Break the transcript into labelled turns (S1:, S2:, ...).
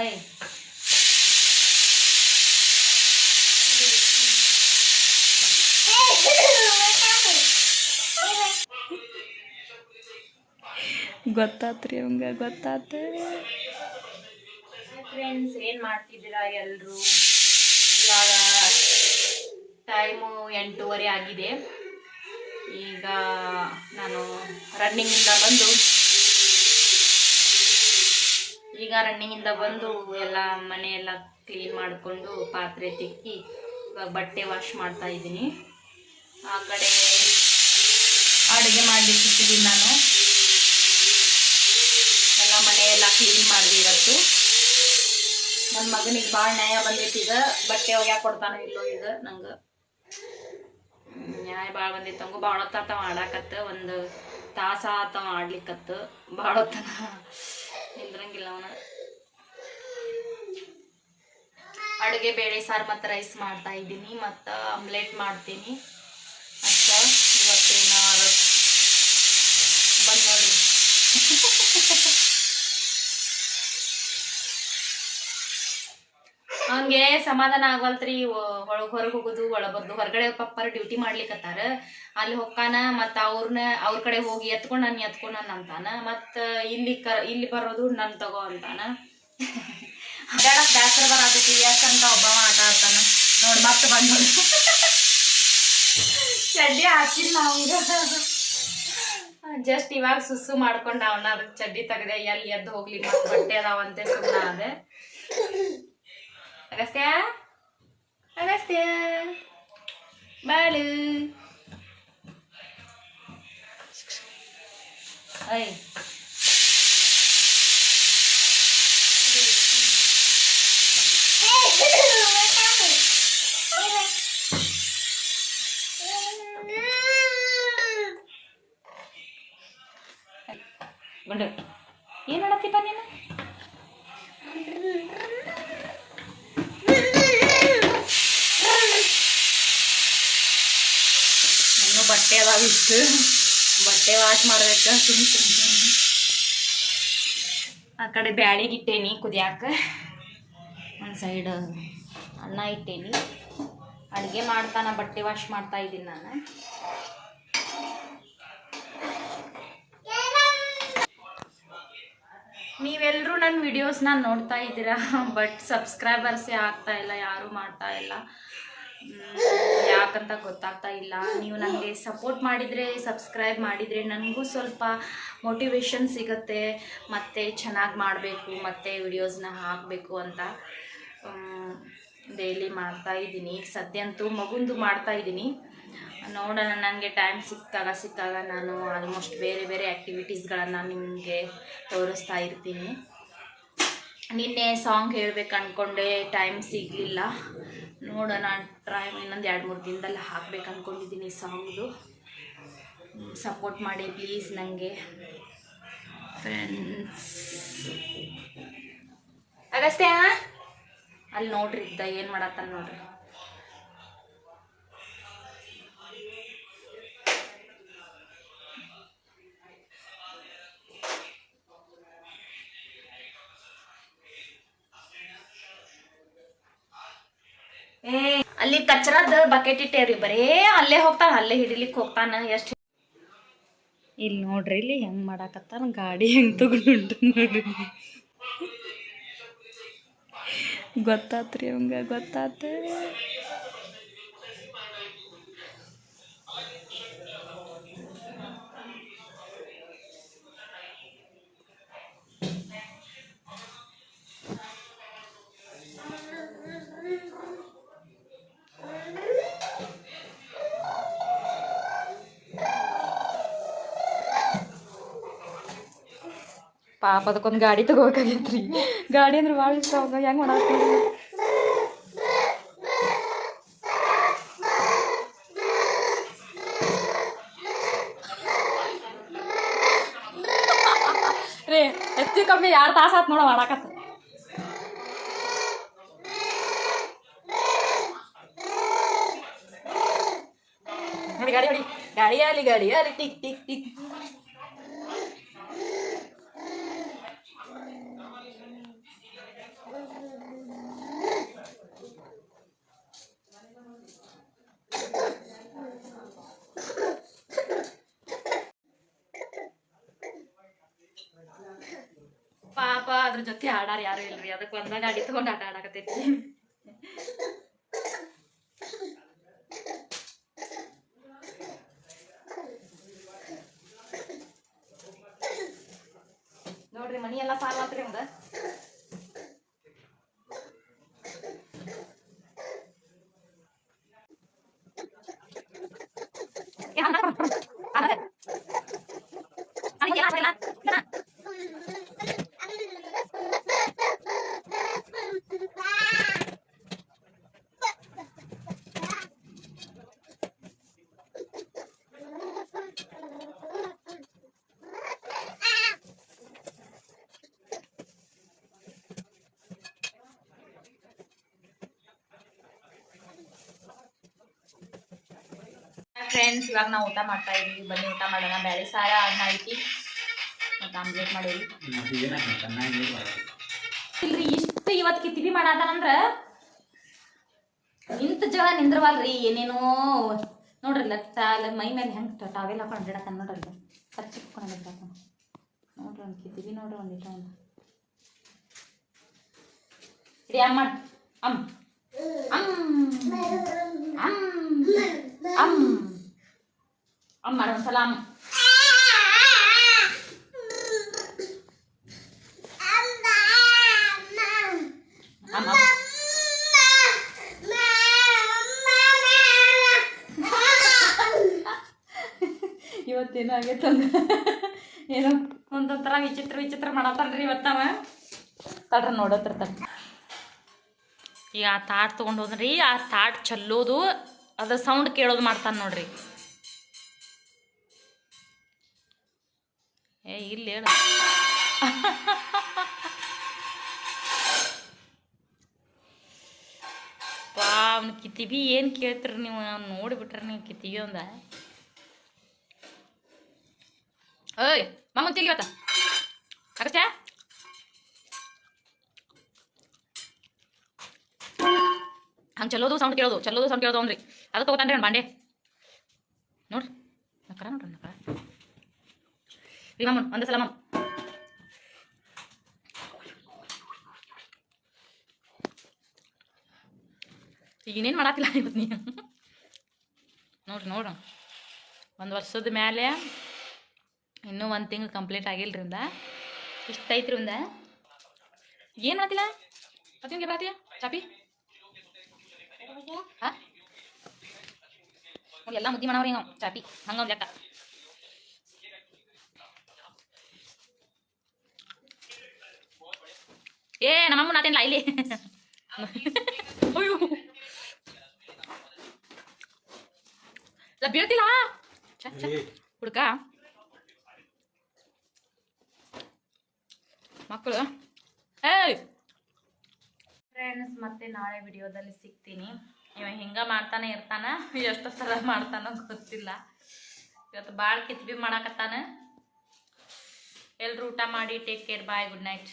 S1: I ಗೊತ್ತಾತ್ರಿ ಅವಂಗ ಗೊತ್ತಾತ. Friends ಏನು ಮಾಡ್ತಿದ್ದೀರಾ ಎಲ್ಲರೂ? ಇವಾಗ ಟೈಮು 8:30 ಆಗಿದೆ. ಈಗ ನಾನು ರನ್ನಿಂಗಿಂದ ಬಂದು ಎಲ್ಲ ಮನೆಯೆಲ್ಲ ಕ್ಲೀನ್ ಮಾಡಿಕೊಂಡು ಪಾತ್ರೆ ತಿಕ್ಕಿ ಇವಾಗ ಬಟ್ಟೆ ವಾಶ್ ಮಾಡ್ತಾ ಇದ್ದೀನಿ. ಆ ಕಡೆ ಅಡುಗೆ ಮಾಡಲಿಕ್ಕಿಟ್ಟಿದ್ದೀನಿ ನಾನು. ಎಲ್ಲ ಮನೆಯೆಲ್ಲ ಕ್ಲೀನ್ ಮಾಡಿದೆ ಇವತ್ತು. ನನ್ನ ಮಗನಿಗೆ ಭಾಳ ನ್ಯಾಯ ಬಂದೈತಿ. ಈಗ ಬಟ್ಟೆ ಒಗ್ಯಾಕೆ ಕೊಡ್ತಾನೋ ಇಲ್ಲೋ. ಈಗ ನಂಗೆ ನ್ಯಾಯ ಭಾಳ ಬಂದೈತೆ. ಹಂಗೂ ಭಾಳ ಹೊತ್ತಾತ ಮಾಡಾಕತ್ತ. ಒಂದು ತಾಸ ಆತವ ಆಡ್ಲಿಕ್ಕತ್ತು. ಭಾಳ ಹೊತ್ತನ ನಿಂದ್ರಂಗಿಲ್ಲ ಅವನ. ಅಡುಗೆ ಬೇಳೆ ಸಾರು ಮತ್ತು ರೈಸ್ ಮಾಡ್ತಾ ಇದ್ದೀನಿ. ಮತ್ತು ಆಮ್ಲೆಟ್ ಮಾಡ್ತೀನಿ. ಅಷ್ಟ ಇವತ್ತೇನ ಬಂದು ನೋಡ್ರಿ. ಅವನಿಗೆ ಸಮಾಧಾನ ಆಗವಲ್ತ್ರಿ. ಹೊರಗೆ ಹೋಗೋದು ಒಳಬರ್ದು. ಹೊರಗಡೆ ಪಪ್ಪರ ಡ್ಯೂಟಿ ಮಾಡ್ಲಿಕ್ಕತ್ತಾರ. ಅಲ್ಲಿ ಹೊಕ್ಕಾನ ಮತ್ತು ಅವ್ರ ಕಡೆ ಹೋಗಿ ಎತ್ಕೊಂಡು ಅಂತಾನ. ಮತ್ತು ಇಲ್ಲಿ ಬರೋದು ನನ್ನ ತಗೋ ಅಂತಾನ. ಅಡ್ಡಾಡಕ್ಕೆ ಬ್ಯಾಸರ ಬರಾತೈತಿ. ಯಾಕಂತ ಒಬ್ಬ ಆಟ ಆಡ್ತಾನ ನೋಡಿ. ಮತ್ತೆ ಬಂದು ಚಡ್ಡಿ ಹಾಕಿಲ್ಲ ಅವಂಗ. ಜಸ್ಟ್ ಇವಾಗ ಸುಸ್ಸು ಮಾಡ್ಕೊಂಡ ಅವನ. ಅದಕ್ಕೆ ಚಡ್ಡಿ ತೆಗ್ದೆ. ಎಲ್ಲಿ ಎದ್ದು ಹೋಗ್ಲಿ, ಮತ್ತೆ ಬಟ್ಟೆ ಅದಾವಂತೆ ಸುಮ್ಮನೆ ಅದೇ. ಅಗಸ್ತ್ಯ ಬಾಳು. ಐ ಗುಂಡು ಏನು ಮಾಡತ್ತೀಪ ನೀನು? ಇನ್ನೂ ಬಟ್ಟೆ ಅದಾವ ಇಷ್ಟು. ಬಟ್ಟೆ ವಾಶ್ ಮಾಡ್ಬೇಕು. ಆ ಕಡೆ ಬ್ಯಾಳಿಗೆ ಇಟ್ಟೇನಿ ಕುದಿಯಾಕ. ಒಂದು ಸೈಡ್ ಅನ್ನ ಇಟ್ಟೇನಿ. ಅಡುಗೆ ಮಾಡ್ತಾನ, ಬಟ್ಟೆ ವಾಶ್ ಮಾಡ್ತಾ ಇದ್ದೀನಿ ನಾನು. ನೀವೆಲ್ಲರೂ ನನ್ನ ವಿಡಿಯೋಸ್ನ ನೋಡ್ತಾ ಇದ್ದೀರಾ, ಬಟ್ ಸಬ್ಸ್ಕ್ರೈಬರ್ಸೇ ಆಗ್ತಾ ಇಲ್ಲ. ಯಾರೂ ಮಾಡ್ತಾ ಇಲ್ಲ. ಯಾಕಂತ ಗೊತ್ತಾಗ್ತಾ ಇಲ್ಲ. ನೀವು ನನಗೆ ಸಪೋರ್ಟ್ ಮಾಡಿದರೆ, ಸಬ್ಸ್ಕ್ರೈಬ್ ಮಾಡಿದರೆ ನನಗೂ ಸ್ವಲ್ಪ ಮೋಟಿವೇಶನ್ ಸಿಗುತ್ತೆ. ಮತ್ತು ಚೆನ್ನಾಗಿ ಮಾಡಬೇಕು, ಮತ್ತು ವಿಡಿಯೋಸ್ನ ಹಾಕಬೇಕು ಅಂತ ಡೈಲಿ ಮಾಡ್ತಾಯಿದ್ದೀನಿ. ಈಗ ಸದ್ಯ ಅಂತೂ ಮಗುಂದು ಮಾಡ್ತಾಯಿದ್ದೀನಿ. ನೋಡೋಣ, ನನಗೆ ಟೈಮ್ ಸಿಕ್ಕಾಗ ನಾನು ಆಲ್ಮೋಸ್ಟ್ ಬೇರೆ ಬೇರೆ ಆ್ಯಕ್ಟಿವಿಟೀಸ್ಗಳನ್ನು ನಿಮಗೆ ತೋರಿಸ್ತಾ ಇರ್ತೀನಿ. ನಿನ್ನೆ ಸಾಂಗ್ ಹೇಳಬೇಕು ಅಂದ್ಕೊಂಡೆ, ಟೈಮ್ ಸಿಗಲಿಲ್ಲ. ನೋಡೋಣ, ಇನ್ನೊಂದು 2-3 ದಿನದಲ್ಲಿ ಹಾಕ್ಬೇಕು ಅಂದ್ಕೊಂಡಿದ್ದೀನಿ ಸಾಂಗ್ದು. ಸಪೋರ್ಟ್ ಮಾಡಿ ಪ್ಲೀಸ್ ನನಗೆ ಫ್ರೆಂಡ್ಸ್. ಅಗಸ್ತ್ಯ ಅಲ್ಲಿ ನೋಡ್ರಿ, ಇದ್ದ ಏನು ಮಾಡತ್ತಾನ ನೋಡ್ರಿ. ಅಲ್ಲಿ ಕಚ್ರದ ಬಕೆಟ್ ಇಟ್ಟೇವ್ರಿ. ಬರೇ ಅಲ್ಲೇ ಹೋಗ್ತಾನ, ಅಲ್ಲೇ ಹಿಡಿಲಿಕ್ಕೆ ಹೋಗ್ತಾನ. ಎಷ್ಟು ಇಲ್ಲಿ ನೋಡ್ರಿ, ಇಲ್ಲಿ ಹೆಂಗ್ ಮಾಡಾಕತ್ತಾನ. ಗಾಡಿ ಹೆಂಗ್ ತಗೊಂಡು ನೋಡ್ರಿ. ಗೊತ್ತಾತ್ರಿ ಅವಂಗ ಗೊತ್ತಾತ. ಪಾಪ ಅದಕ್ಕೊಂದು ಗಾಡಿ ತಗೋಬೇಕಾಗೈತ್ರಿ. ಗಾಡಿ ಅಂದ್ರೆ ಭಾಳ ಇಷ್ಟ ಅವಾಗ. ಹೆಂಗೆ ಮಾಡಾಕ್ತೀವಿ ರೀ? ಹೆಚ್ಚು ಕಮ್ಮಿ 2 ತಾಸು ಆತು ನೋಡ ಮಾಡಾಕತ್ತ. ಗಾಡಿ ಹೊಡಿ, ಗಾಡಿ ಅಲ್ಲಿ ಟಿಕ್ ಟಿಕ್ ಟಿಕ್. ಪಾಪ ಅದ್ರ ಜೊತೆ ಆಡಾರ ಯಾರು ಇಲ್ರಿ, ಅದಕ್ಕೆ ಒಂದ ಗಾಡಿ ತಗೊಂಡು ಆಟ ಆಡಕತ್ತೈತಿ. ನೋಡ್ರಿ ಮನಿ ಎಲ್ಲ ಸಾಲ ಆತ್ರಿ ಹಂಗ. ಫ್ರೆಂಡ್ಸ್, ಇವಾಗ ನಾವು ಊಟ ಮಾಡ್ತಾ ಇದೀವಿ. ಬನ್ನಿ ಊಟ ಮಾಡೋಣ. ಬ್ಯಾಳಿ ಸಾರ ಅನ್ನ ಐತಿ ಮತ್ತು ಆಮ್ಲೆಟ್ ಮಾಡೇವಿ. ಇಲ್ರಿ ಇಷ್ಟು ಇವತ್ತು ಕಿತ್ತಿಬಿ ಮಾಡಾತಾನಂದ್ರ ನಿಂತ ಜಾಗ ನಿಂದ್ರವಲ್ರಿ. ಏನೇನೋ ನೋಡ್ರಿ ಮೈ ಮೇಲೆ ಹೆಂಗೆ ಟಾವೆಲ್ ಹಾಕೊಂಡು ಅಡ್ಡಾಡತಾನ ನೋಡ್ರಿ. ಹಚ್ಚಿಕ್ಕೊಂಡು ಅಡ್ಡಾಡತಾನ ನೋಡ್ರಿ. ಒಂದು ಕಿತ್ತಿಬಿ ನೋಡ್ರಿ ಒಂದಿಟ ಒಂದು ಇಡಿ ಅಮ್ಮ ಮಾಡಿ ಅಮ್ಮ ಅಮ್ಮ ಮಾಡ ಒಂದ್ಸಲ ಅಮ್ಮ ಅಮ್ಮ ಇವತ್ತೇನು ಆಗೈತಂದ ಏನೋ ಒಂದೊಂಥರ ವಿಚಿತ್ರ ಮಾಡತ್ತಲ್ರಿ ಇವತ್ತವ. ತಡ್ರಿ ನೋಡತ್ತಿರ್ತಾನೆ. ಈಗ ಆ ತಾಟ್ ತೊಗೊಂಡು ಹೋದ್ರಿ, ಆ ತಾಟ್ ಚಲ್ಲೋದು ಅದ್ರ ಸೌಂಡ್ ಕೇಳೋದು ಮಾಡ್ತಾನೆ ನೋಡ್ರಿ. ಇಲ್ಲಿ ಹೇಳ ಅವ್ನು ಕಿತ್ತಿಬಿ ಏನು ಕೇಳ್ತೀರಿ ನೀವು? ನೋಡಿಬಿಟ್ರಿ ನೀವು ಕಿತ್ತಿಬಿ ಒಂದ. ಓಯ್ ಮಮ್ಮ ತಿಳಿ ಇವತ್ತ ಅಗಸ್ತ್ಯ ಹಂಗೆ ಚಲೋದು ಸೌಂಡ್ ಕೇಳೋದು ಅಂದ್ರಿ. ಅದು ತಗೋತಾನ್ರಿ ಅವ್ನು ಬಾಂಡೆ ನೋಡ್ರಿ. ನಕ್ಕರ ನೋಡ್ರಿ ನಕ್ಕರ ರೀ ಮಮ್ಮ ಒಂದೇ ಸಲ ಮಮ್ಮ ಈಗೇನೇನು ಮಾಡತ್ತಿಲ್ಲ ಇವತ್ತು ನೀನು ನೋಡ್ರಿ. ಒಂದು ವರ್ಷದ ಮೇಲೆ ಇನ್ನೂ 1 ತಿಂಗಳು ಕಂಪ್ಲೀಟ್ ಆಗಿಲ್ರಿಂದ ಇಷ್ಟ ಐತ್ರಿ. ಒಂದ ಏನು ಮಾಡತ್ತಿಲ್ಲ ಅತ್ತಿಗೆ ಬರತ್ತೀಯ ಚಾಪಿ ಹಾಂ ಎಲ್ಲ ಮುದ್ದಿ ಮಾಡವ್ರಿ ನಾವು ಚಾಪಿ ಹಂಗ ಒಂದು ಲೆಕ್ಕ. ನಮ್ಮಮ್ಮ ನಾತೇನಿಲ್ಲ ಇಲ್ಲಿ ಅಯ್ಯೋ ಬೀಳ್ತಿಲ್ಲ ಹುಡ್ಕ ಮಕ್ಕಳು. ಫ್ರೆಂಡ್ಸ್, ಮತ್ತೆ ನಾಳೆ ವಿಡಿಯೋದಲ್ಲಿ ಸಿಗ್ತೀನಿ. ಇವ ಹಿಂಗ ಮಾಡ್ತಾನೆ ಇರ್ತಾನ, ಎಷ್ಟು ಸಲ ಮಾಡ್ತಾನೋ ಗೊತ್ತಿಲ್ಲ. ಇವತ್ತು ಭಾಳ ಕಿತ್ಬಿ ಮಾಡಾಕತ್ತಾನ. ಎಲ್ರು ಊಟ ಮಾಡಿ. Take care. Bye. Good night.